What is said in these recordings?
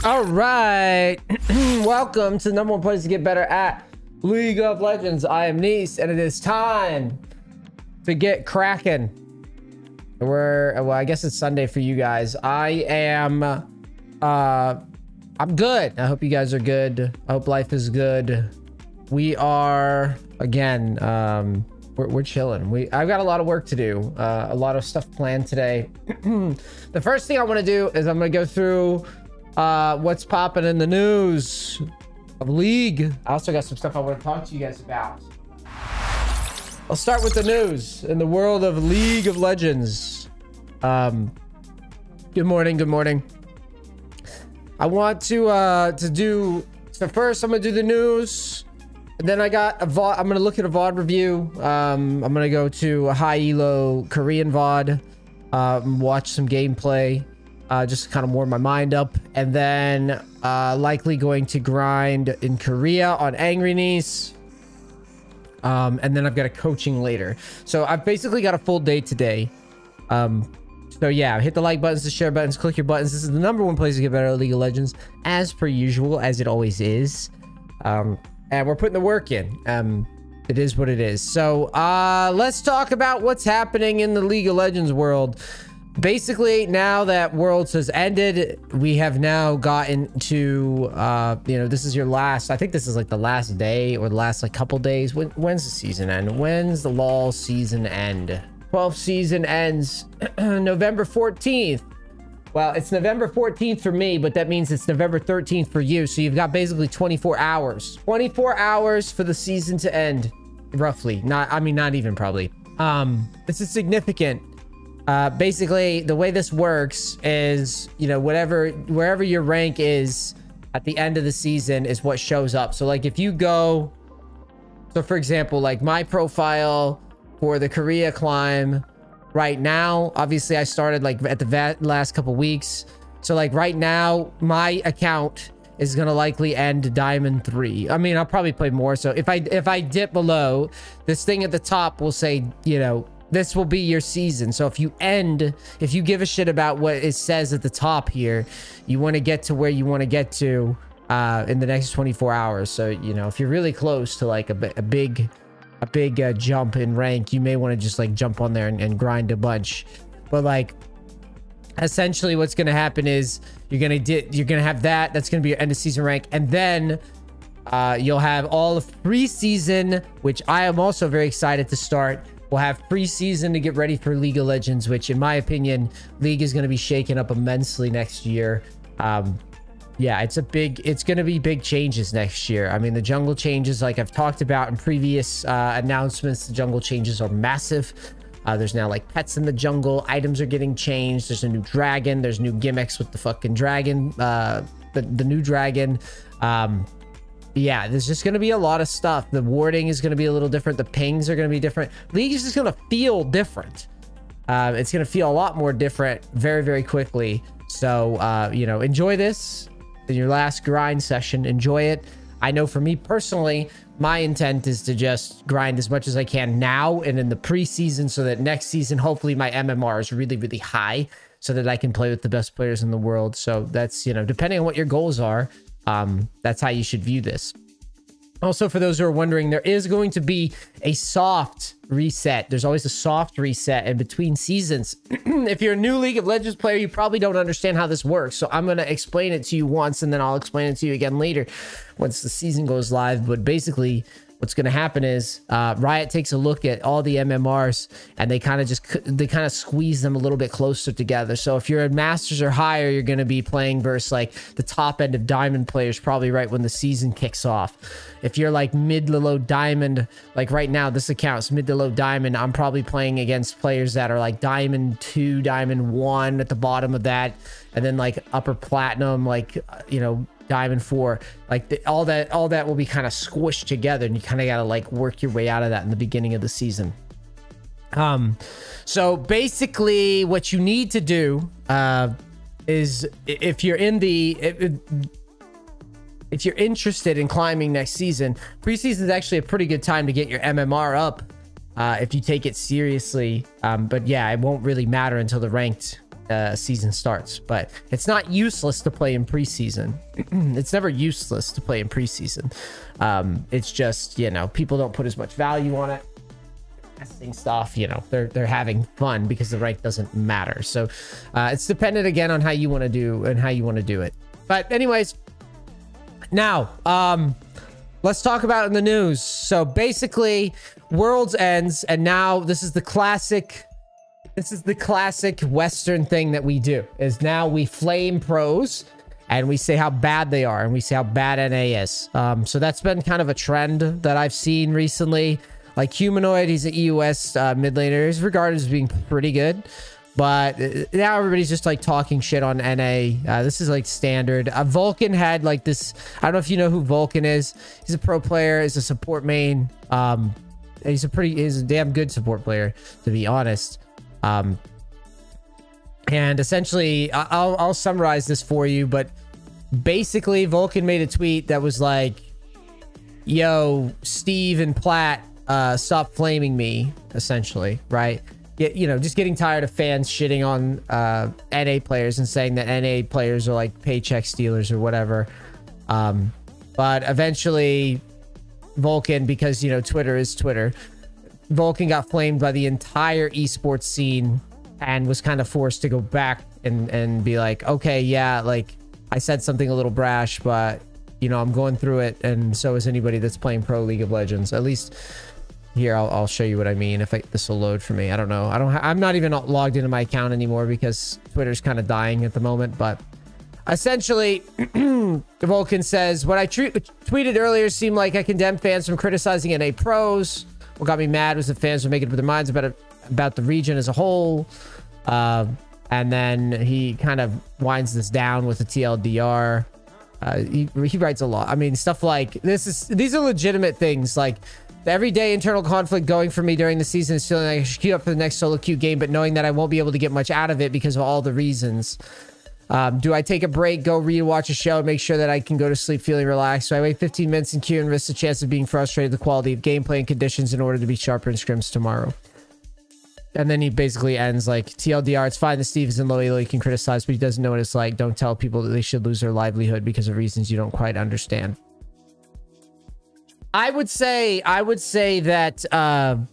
All right. Welcome to the #1 place to get better at League of Legends. I am NEACE, and it is time to get cracking. Well, I guess it's Sunday for you guys. I'm good. I hope you guys are good. I hope life is good. We are, again, we're chilling. I've got a lot of work to do, a lot of stuff planned today. The first thing I want to do is I'm going to go through what's popping in the news of League. I also got some stuff I want to talk to you guys about. I'll start with the news in the world of League of Legends. Good morning. Good morning. I want to do, so first I'm gonna do the news, and then I got a VOD. I'm gonna look at a VOD review. I'm gonna go to a high elo Korean VOD, watch some gameplay, just kind of warm my mind up, and then likely going to grind in Korea on Angry NEACE. And then I've got a coaching later. So I've basically got a full day today. So yeah, hit the like buttons, the share buttons, click your buttons. This is the #1 place to get better at League of Legends, as per usual, as it always is. And we're putting the work in. It is what it is. So let's talk about what's happening in the League of Legends world. Basically, now that Worlds has ended, we have now gotten to, you know, this is your last, I think this is like the last day or the last like couple days. When's the season end? When's the LoL season end? 12th season ends November 14th. Well, it's November 14th for me, but that means it's November 13th for you. So you've got basically 24 hours. 24 hours for the season to end, roughly. Not even probably. This is significant. Basically, the way this works is, you know, wherever your rank is at the end of the season is what shows up. So like if you go, so for example, like my profile for the Korea climb right now, obviously I started like at the last couple weeks. So like right now, my account is going to likely end Diamond 3. I mean, I'll probably play more. So if I dip below, this thing at the top will say, you know, this will be your season. So if you give a shit about what it says at the top here, you want to get to where you want to get to in the next 24 hours. So, you know, if you're really close to like a big jump in rank, you may want to just like jump on there and grind a bunch. But like essentially what's going to happen is you're going to have that's going to be your end of season rank, and then you'll have all of preseason, which I am also very excited to start. We'll have preseason to get ready for League of Legends, which in my opinion, League is going to be shaken up immensely next year. Yeah, it's going to be big changes next year. I mean, the jungle changes, like I've talked about in previous announcements, the jungle changes are massive. There's now like pets in the jungle, items are getting changed. There's a new dragon. There's new gimmicks with the fucking dragon, the new dragon. Yeah, there's just going to be a lot of stuff. The warding is going to be a little different. The pings are going to be different. League is just going to feel different. It's going to feel a lot more different very, very quickly. So, you know, enjoy this in your last grind session. Enjoy it. I know for me personally, my intent is to just grind as much as I can now and in the preseason, so that next season, hopefully my MMR is really, really high so that I can play with the best players in the world. So that's, you know, depending on what your goals are, that's how you should view this. Also, for those who are wondering, there is going to be a soft reset. There's always a soft reset in between seasons. If you're a new League of Legends player, you probably don't understand how this works. So I'm going to explain it to you once, and then I'll explain it to you again later once the season goes live. But basically, what's going to happen is Riot takes a look at all the MMRs, and they kind of squeeze them a little bit closer together. So if you're a Masters or higher, you're going to be playing versus like the top end of Diamond players probably right when the season kicks off. If you're like mid to low Diamond, like right now this account's mid to low Diamond, I'm probably playing against players that are like Diamond 2, Diamond 1 at the bottom of that, and then like upper Platinum, like, you know, Diamond 4, like all that will be kind of squished together, and you kind of got to like work your way out of that in the beginning of the season. So basically what you need to do is if you're interested in climbing next season, preseason is actually a pretty good time to get your MMR up if you take it seriously. But yeah, it won't really matter until the ranked season starts. But it's not useless to play in preseason. It's never useless to play in preseason. It's just, you know, people don't put as much value on it. Testing stuff, you know, they're having fun because the rank doesn't matter. So it's dependent again on how you want to do it. But anyways, now let's talk about it in the news. So basically, Worlds ends, and now this is the classic Western thing that we do, is now we flame pros and we say how bad they are and we say how bad NA is. So that's been kind of a trend that I've seen recently. Like Humanoid, he's an EUS mid laner. He's regarded as being pretty good. But now everybody's just like talking shit on NA. This is like standard. Vulcan had like this. I don't know if you know who Vulcan is. He's a pro player. He's a support main. He's a damn good support player, to be honest. And essentially, I'll summarize this for you. But basically, Vulcan made a tweet that was like, "Yo, Steve and Platt, stop flaming me," essentially, right? You know, just getting tired of fans shitting on NA players and saying that NA players are like paycheck stealers or whatever. But eventually Vulcan, because, you know, Twitter is Twitter, Vulcan got flamed by the entire esports scene and was kind of forced to go back and be like, okay, yeah, like I said something a little brash, but, you know, I'm going through it, and so is anybody that's playing pro League of Legends. At least here, I'll show you what I mean. If this will load for me, I don't know. I'm not even logged into my account anymore because Twitter's kind of dying at the moment. But essentially, Vulcan says, what I tweeted earlier seemed like I condemned fans from criticizing NA pros. What got me mad was that fans were making up their minds about the region as a whole. And then he kind of winds this down with the TLDR. He writes a lot. I mean, stuff like these are legitimate things. Like, the everyday internal conflict going for me during the season is feeling like I should queue up for the next solo queue game, but knowing that I won't be able to get much out of it because of all the reasons. Do I take a break, go read, watch a show, and make sure that I can go to sleep feeling relaxed? So I wait 15 minutes in queue and risk the chance of being frustrated with the quality of gameplay and conditions in order to be sharper in scrims tomorrow. And then he basically ends like, TLDR, it's fine that Steve is in low elo, he can criticize, but he doesn't know what it's like. Don't tell people that they should lose their livelihood because of reasons you don't quite understand. I would say that I'm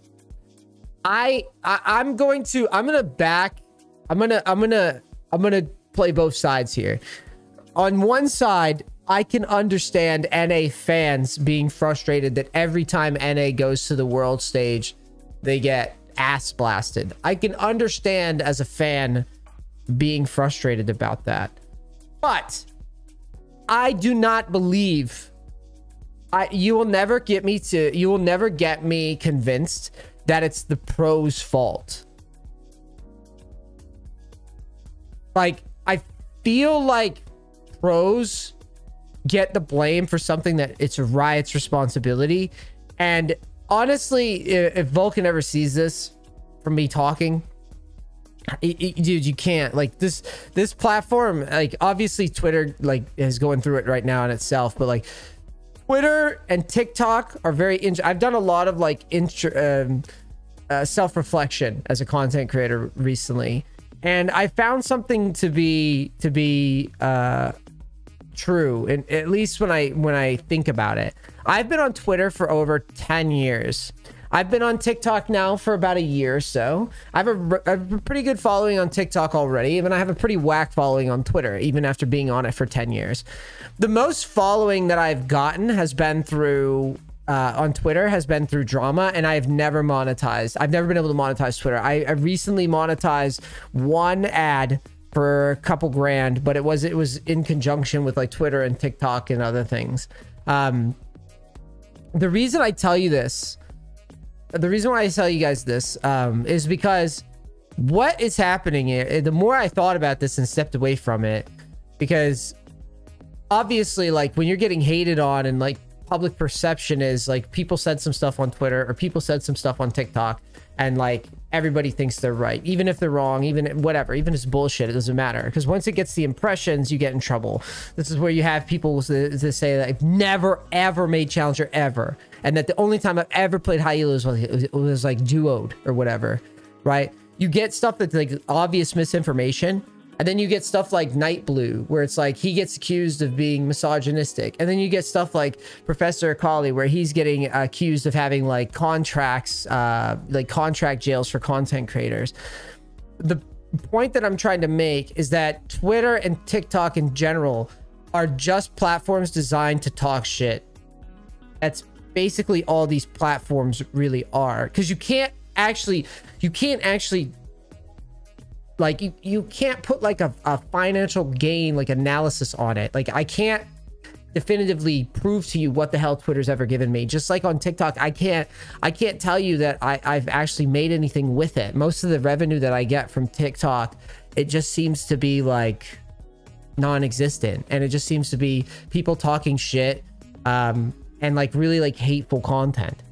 gonna play both sides here. On one side, I can understand NA fans being frustrated that every time NA goes to the world stage, they get ass blasted. I can understand as a fan being frustrated about that. But I do not believe you will never get me convinced that it's the pros' fault. Like, I feel like pros get the blame for something that it's Riot's responsibility. And honestly, if Vulcan ever sees this from me talking, dude, you can't, like, this platform, like, obviously Twitter like is going through it right now in itself, but like Twitter and TikTok are very I've done a lot of like self-reflection as a content creator recently, and I found something to be true, and at least when I think about it. I've been on Twitter for over 10 years. I've been on TikTok now for about a year or so. I have a pretty good following on TikTok already, and I have a pretty whack following on Twitter, even after being on it for 10 years. The most following that I've gotten has been through, on Twitter, has been through drama, and I've never monetized. I've never been able to monetize Twitter. I recently monetized one ad for a couple grand, but it was in conjunction with like Twitter and TikTok and other things. The reason I tell you this, the reason why I tell you guys this is because what is happening here, the more I thought about this and stepped away from it, because obviously, like, when you're getting hated on and like public perception is like people said some stuff on Twitter or people said some stuff on TikTok, and like everybody thinks they're right, even if they're wrong, even whatever, even if it's bullshit, it doesn't matter, because once it gets the impressions, you get in trouble. This is where you have people to say that I've never ever made Challenger ever, and that the only time I've ever played high elo was like duoed or whatever, right? you get stuff that's like obvious misinformation. And then you get stuff like Night Blue, where it's like he gets accused of being misogynistic. And then you get stuff like Professor Akali, where he's getting accused of having like contracts, like contract jails for content creators. The point that I'm trying to make is that Twitter and TikTok in general are just platforms designed to talk shit. That's basically all these platforms really are. Because you can't actually like you can't put like a financial gain like analysis on it. Like I can't definitively prove to you what the hell Twitter's ever given me. Just like on TikTok, I can't tell you that I've actually made anything with it. Most of the revenue that I get from TikTok, it just seems to be like non-existent, and it just seems to be people talking shit and like really like hateful content.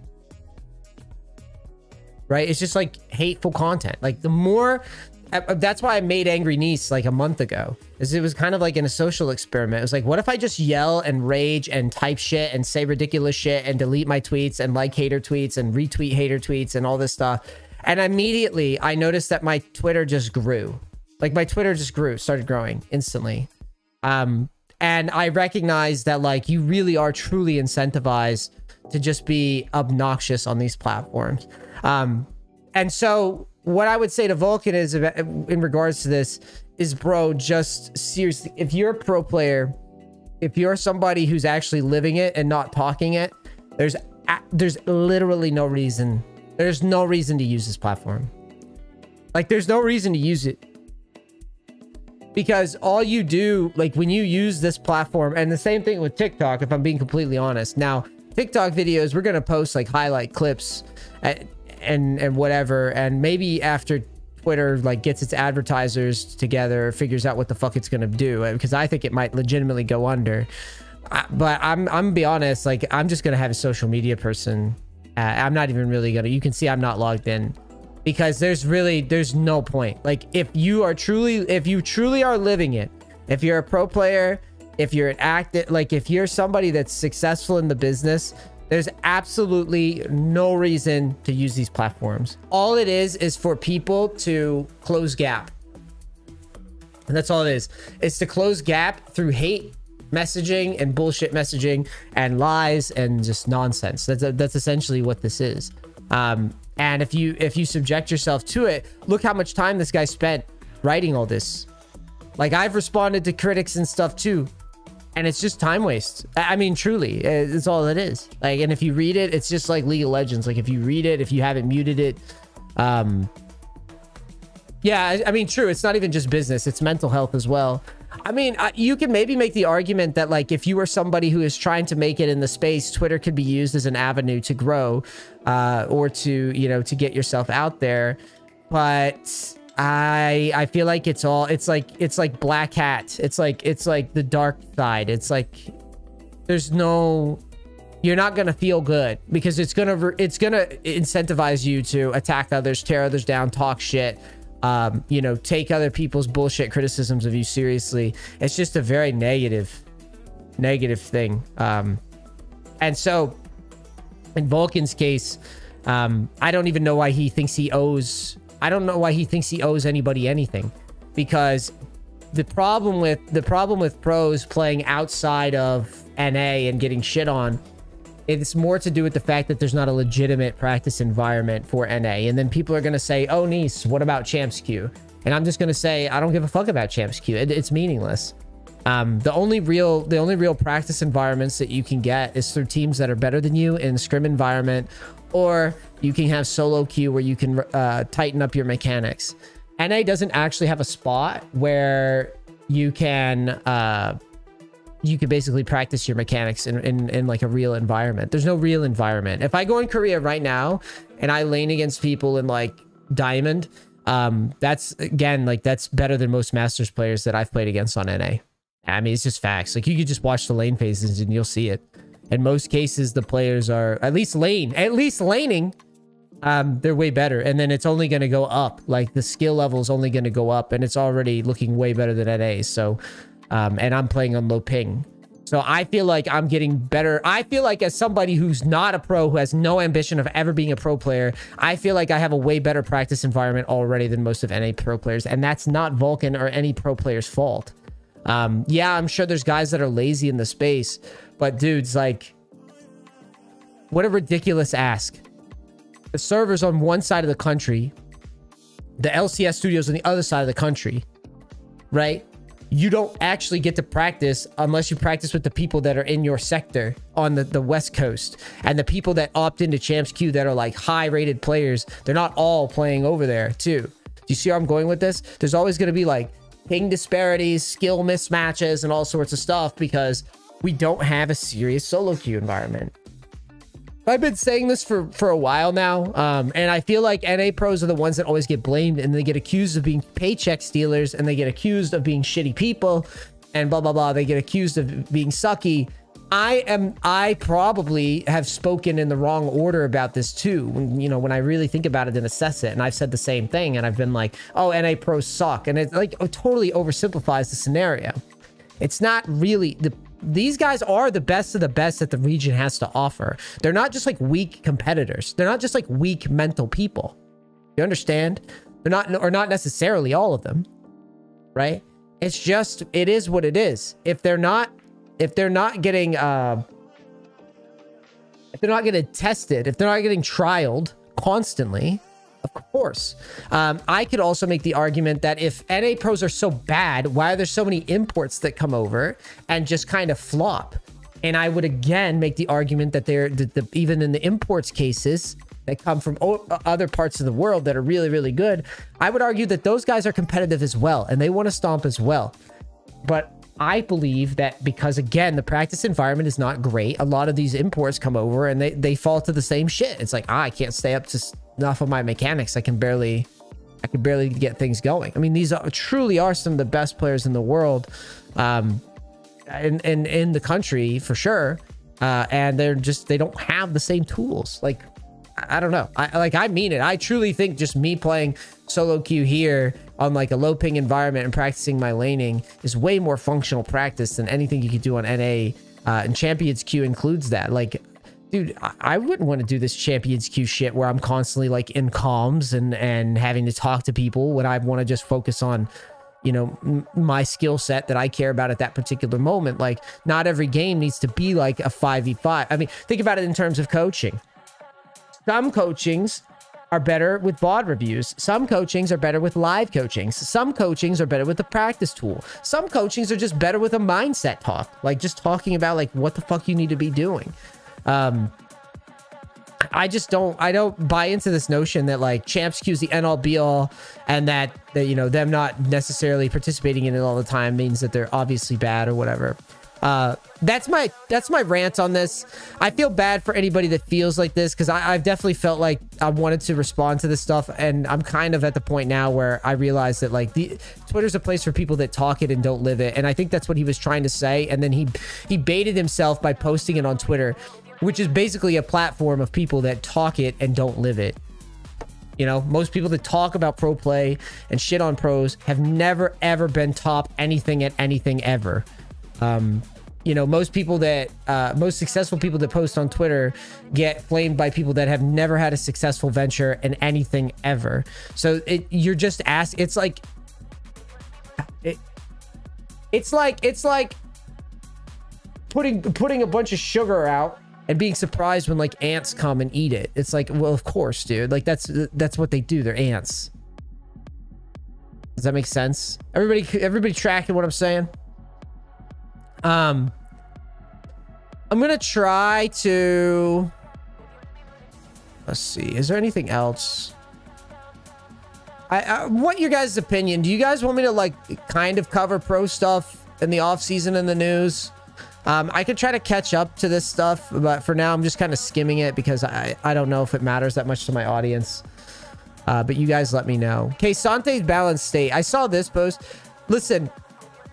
Right? It's just like hateful content. Like the more, that's why I made Angry NEACE like a month ago, is it was kind of like in a social experiment. It was like, what if I just yell and rage and type shit and say ridiculous shit and delete my tweets and like hater tweets and retweet hater tweets and all this stuff? And immediately I noticed that my Twitter just grew. Like my Twitter just grew, started growing instantly. And I recognized that like you really are truly incentivized to just be obnoxious on these platforms. And so what I would say to Vulcan is, in regards to this, is bro, just seriously, if you're a pro player, if you're somebody who's actually living it and not talking it, there's literally no reason. There's no reason to use this platform. Like there's no reason to use it. Because all you do, like when you use this platform, and the same thing with TikTok, if I'm being completely honest. Now, TikTok videos, we're going to post like highlight clips and whatever, and maybe after Twitter like gets its advertisers together, figures out what the fuck it's gonna do, because I think it might legitimately go under. But I'm gonna be honest, like I'm just gonna have a social media person. I'm not even really gonna, you can see I'm not logged in, because there's no point. Like if you truly are living it, if you're a pro player, if you're an active, like if you're somebody that's successful in the business, there's absolutely no reason to use these platforms. All it is for people to close gap. And that's all it is. It's to close gap through hate messaging and bullshit messaging and lies and just nonsense. That's essentially what this is. And if you subject yourself to it, look how much time this guy spent writing all this. Like I've responded to critics and stuff too. And it's just time waste. I mean, truly, it's all it is. Like, and if you read it, it's just like League of Legends. Like, if you read it, if you haven't muted it, yeah, I mean, true. It's not even just business. It's mental health as well. I mean, you can maybe make the argument that, like, if you are somebody who is trying to make it in the space, Twitter could be used as an avenue to grow, or to, you know, to get yourself out there. But I feel like it's like Black Hat. It's like the dark side. It's like there's no, you're not gonna feel good, because it's gonna incentivize you to attack others, tear others down, talk shit, you know, take other people's bullshit criticisms of you seriously. It's just a very negative thing. And so in Vulcan's case, I don't even know why he thinks he owes, I don't know why he thinks he owes anybody anything, because the problem with pros playing outside of NA and getting shit on, it's more to do with the fact that there's not a legitimate practice environment for NA. And then people are going to say, oh, NEACE, what about Champs Queue? And I'm just going to say, I don't give a fuck about Champs Queue. It's meaningless. The only real practice environments that you can get is through teams that are better than you in scrim environment, or you can have solo queue where you can tighten up your mechanics. NA doesn't actually have a spot where you can basically practice your mechanics in like a real environment. There's no real environment. If I go in Korea right now and I lane against people in like Diamond, that's, again, like that's better than most Masters players that I've played against on NA. I mean, it's just facts. Like, you could just watch the lane phases and you'll see it. In most cases, the players are at least laning. They're way better. And then it's only going to go up. Like, the skill level is only going to go up, and it's already looking way better than NA. So, and I'm playing on low ping. So I feel like I'm getting better. I feel like as somebody who's not a pro, who has no ambition of ever being a pro player, I feel like I have a way better practice environment already than most of NA pro players. And that's not Vulcan or any pro player's fault. Yeah, I'm sure there's guys that are lazy in the space, but dudes, like, what a ridiculous ask. The servers on one side of the country, the LCS studios on the other side of the country, right? You don't actually get to practice unless you practice with the people that are in your sector on the West Coast. And the people that opt into Champs Q that are like high rated players, they're not all playing over there too. Do you see where I'm going with this? There's always going to be like ping disparities, skill mismatches, and all sorts of stuff because we don't have a serious solo queue environment. I've been saying this for a while now, and I feel like NA pros are the ones that always get blamed, and they get accused of being paycheck stealers, and they get accused of being shitty people, and blah blah blah. They get accused of being sucky. I probably have spoken in the wrong order about this too. When I really think about it and assess it, and I've said the same thing, and I've been like, oh, NA pros suck, and it like totally oversimplifies the scenario. It's not really these guys are the best of the best that the region has to offer. They're not just like weak competitors. They're not just like weak mental people. You understand? They're not, or not necessarily all of them, right? It's just, it is what it is. If they're not getting tested, if they're not getting trialed constantly, of course. I could also make the argument that if NA pros are so bad, why are there so many imports that come over and just kind of flop? And I would again make the argument that they're even in the imports cases that come from other parts of the world that are really, really good, I would argue that those guys are competitive as well, and they want to stomp as well. But I believe that because, again, the practice environment is not great, a lot of these imports come over and they fall to the same shit. It's like, I can't stay up to enough of my mechanics. I can barely get things going. I mean, these truly are some of the best players in the world, in the country for sure. And they don't have the same tools. Like, I don't know. I mean it. I truly think just me playing solo queue here on like a low ping environment and practicing my laning is way more functional practice than anything you could do on NA. And Champions Queue includes that. Like, dude, I wouldn't want to do this Champions Queue shit where I'm constantly like in comms and having to talk to people when I want to just focus on, my skill set that I care about at that particular moment. Like, not every game needs to be like a 5v5. I mean, think about it in terms of coaching. Some coachings are better with VOD reviews. Some coachings are better with live coachings. Some coachings are better with the practice tool. Some coachings are just better with a mindset talk, like just talking about like what the fuck you need to be doing. I don't buy into this notion that like Champs Q is the end all be all, and that them not necessarily participating in it all the time means that they're obviously bad or whatever. That's my rant on this. I feel bad for anybody that feels like this, because I've definitely felt like I wanted to respond to this stuff, and I'm kind of at the point now where I realize that like Twitter's a place for people that talk it and don't live it, and I think that's what he was trying to say, and then he baited himself by posting it on Twitter, which is basically a platform of people that talk it and don't live it. Most people that talk about pro play and shit on pros have never ever been top anything at anything ever. Most people that most successful people that post on Twitter get flamed by people that have never had a successful venture in anything ever. So you're just asked. It's like putting a bunch of sugar out and being surprised when like ants come and eat it. It's like, well, of course, dude. Like that's what they do. They're ants. Does that make sense? Everybody tracking what I'm saying? I'm gonna try to, let's see, is there anything else? I want your guys' opinion. Do you guys want me to like kind of cover pro stuff in the off season in the news? I could try to catch up to this stuff, but for now I'm just kind of skimming it because I don't know if it matters that much to my audience. But you guys let me know. Okay, Sante's balanced state. I saw this post. Listen,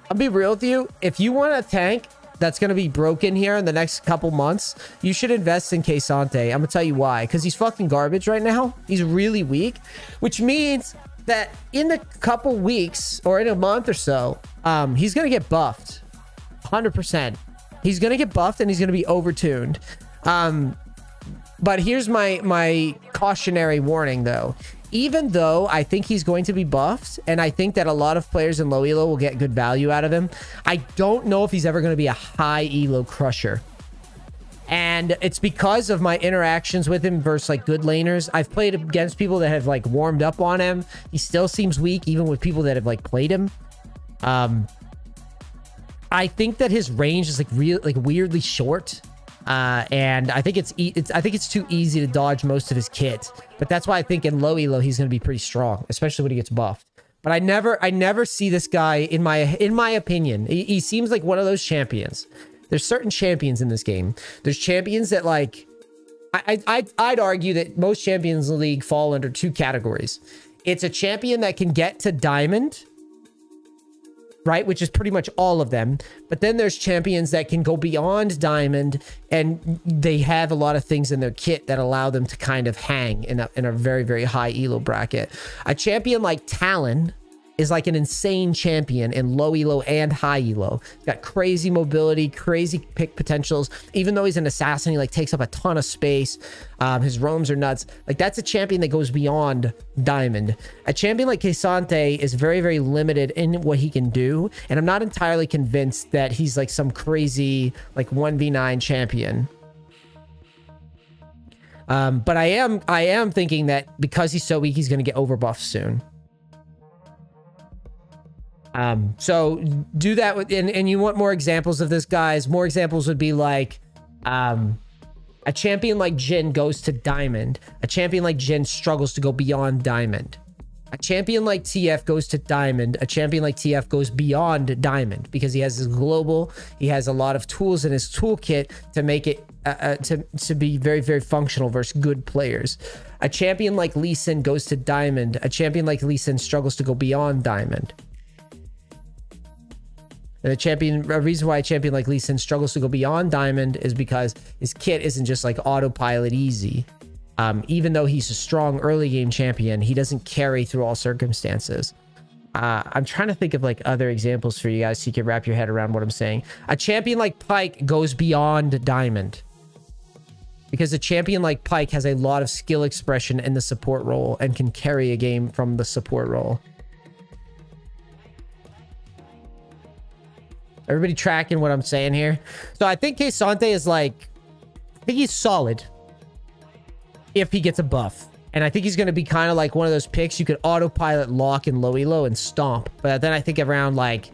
I'll be real with you. If you want a tank that's going to be broken here in the next couple months, you should invest in Sante. I'm going to tell you why. Because he's fucking garbage right now. He's really weak, which means that in a couple weeks or in a month or so, he's going to get buffed. 100%. He's gonna get buffed and he's gonna be overtuned. But here's my cautionary warning though. Even though I think he's going to be buffed, and I think that a lot of players in low elo will get good value out of him, I don't know if he's ever going to be a high elo crusher. And it's because of my interactions with him versus like good laners. I've played against people that have like warmed up on him. He still seems weak even with people that have like played him. I think that his range is like weirdly short. And I think it's too easy to dodge most of his kit, but that's why I think in low elo he's going to be pretty strong, especially when he gets buffed. But I never see this guy in my opinion. He seems like one of those champions. There's certain champions in this game. There's champions that like I'd argue that most champions in the league fall under two categories. It's a champion that can get to diamond, right? Which is pretty much all of them. But then there's champions that can go beyond diamond and they have a lot of things in their kit that allow them to kind of hang in a very, very high elo bracket. A champion like Talon is like an insane champion in low elo and high elo. He's got crazy mobility, crazy pick potentials. Even though he's an assassin, he like takes up a ton of space. His roams are nuts. Like that's a champion that goes beyond diamond. A champion like K'Sante is very, very limited in what he can do. And I'm not entirely convinced that he's like some crazy like 1v9 champion. But I am thinking that because he's so weak, he's going to get overbuffed soon. So do that with, and you want more examples of this, guys. More examples would be like, a champion like Jhin goes to diamond. A champion like Jhin struggles to go beyond diamond. A champion like TF goes to diamond. A champion like TF goes beyond diamond because he has his global. He has a lot of tools in his toolkit to make it to be very, very functional versus good players. A champion like Lee Sin goes to diamond. A champion like Lee Sin struggles to go beyond diamond. And a reason why a champion like Lee Sin struggles to go beyond diamond is because his kit isn't just like autopilot easy. Even though he's a strong early game champion, he doesn't carry through all circumstances. I'm trying to think of like other examples for you guys so you can wrap your head around what I'm saying. A champion like Pyke goes beyond diamond because a champion like Pyke has a lot of skill expression in the support role and can carry a game from the support role. Everybody tracking what I'm saying here? So I think K'Sante is like, I think he's solid if he gets a buff. And I think he's going to be kind of like one of those picks you could autopilot lock in low elo and stomp. But then I think around like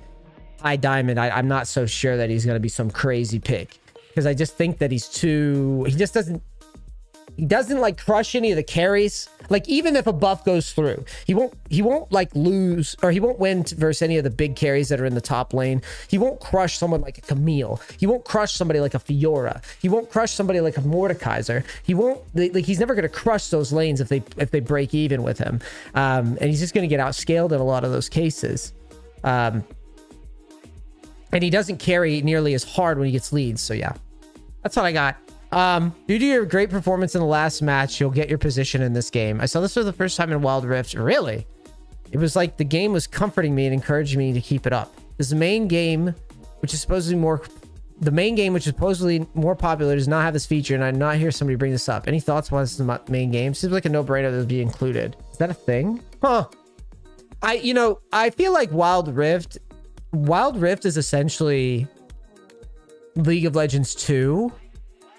high diamond, I'm not so sure that he's going to be some crazy pick. Because I just think that he's too... He doesn't like crush any of the carries. Like even if a buff goes through, he won't like lose, or he won't win versus any of the big carries that are in the top lane. He won't crush someone like a Camille. He won't crush somebody like a Fiora. He won't crush somebody like a Mordekaiser. He won't like, he's never going to crush those lanes if they break even with him. And he's just going to get outscaled in a lot of those cases. And he doesn't carry nearly as hard when he gets leads. So yeah, that's what I got. Due to your great performance in the last match, you'll get your position in this game. I saw this for the first time in Wild Rift. Really? It was like the game was comforting me and encouraging me to keep it up. This is the main game, which is supposedly more popular, does not have this feature, and I did not hear somebody bring this up. Any thoughts on this is the main game? Seems like a no-brainer that would be included. Is that a thing? Huh. I feel like Wild Rift is essentially League of Legends 2.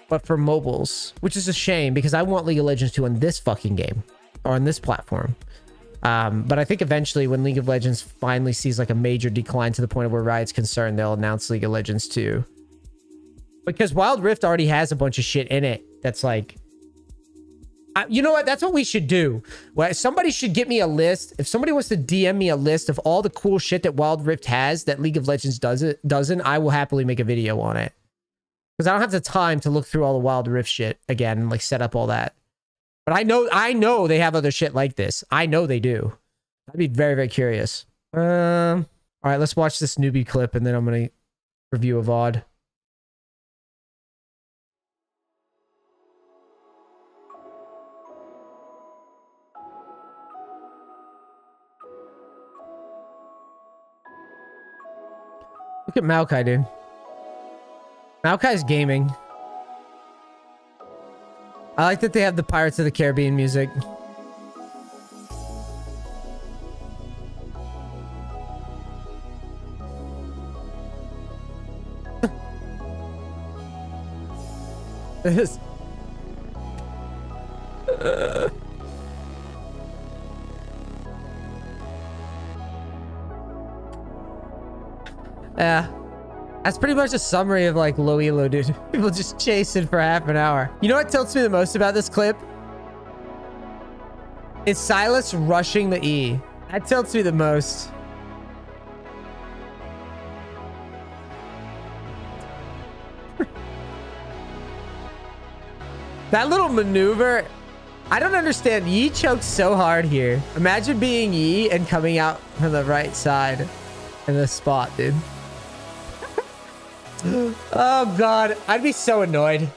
But for mobiles, which is a shame because I want League of Legends 2 on this fucking game or on this platform. But I think eventually when League of Legends finally sees like a major decline to the point of where Riot's concerned, they'll announce League of Legends 2. Because Wild Rift already has a bunch of shit in it that's like... you know what? That's what we should do. Well, somebody should get me a list. If somebody wants to DM me a list of all the cool shit that Wild Rift has that League of Legends doesn't, I will happily make a video on it. Because I don't have the time to look through all the Wild Rift shit again and like set up all that. But I know they have other shit like this. I know they do. I'd be very, very curious. All right, let's watch this newbie clip and then I'm going to review a VOD. Look at Maokai, dude. Maokai's gaming. I like that they have the Pirates of the Caribbean music. This. Yeah. That's pretty much a summary of like low elo, dude. People just chasing for half an hour. You know what tilts me the most about this clip? Is Silas rushing the E. That tilts me the most. That little maneuver, I don't understand. Yi chokes so hard here. Imagine being Yi and coming out from the right side in this spot, dude. Oh, God. I'd be so annoyed.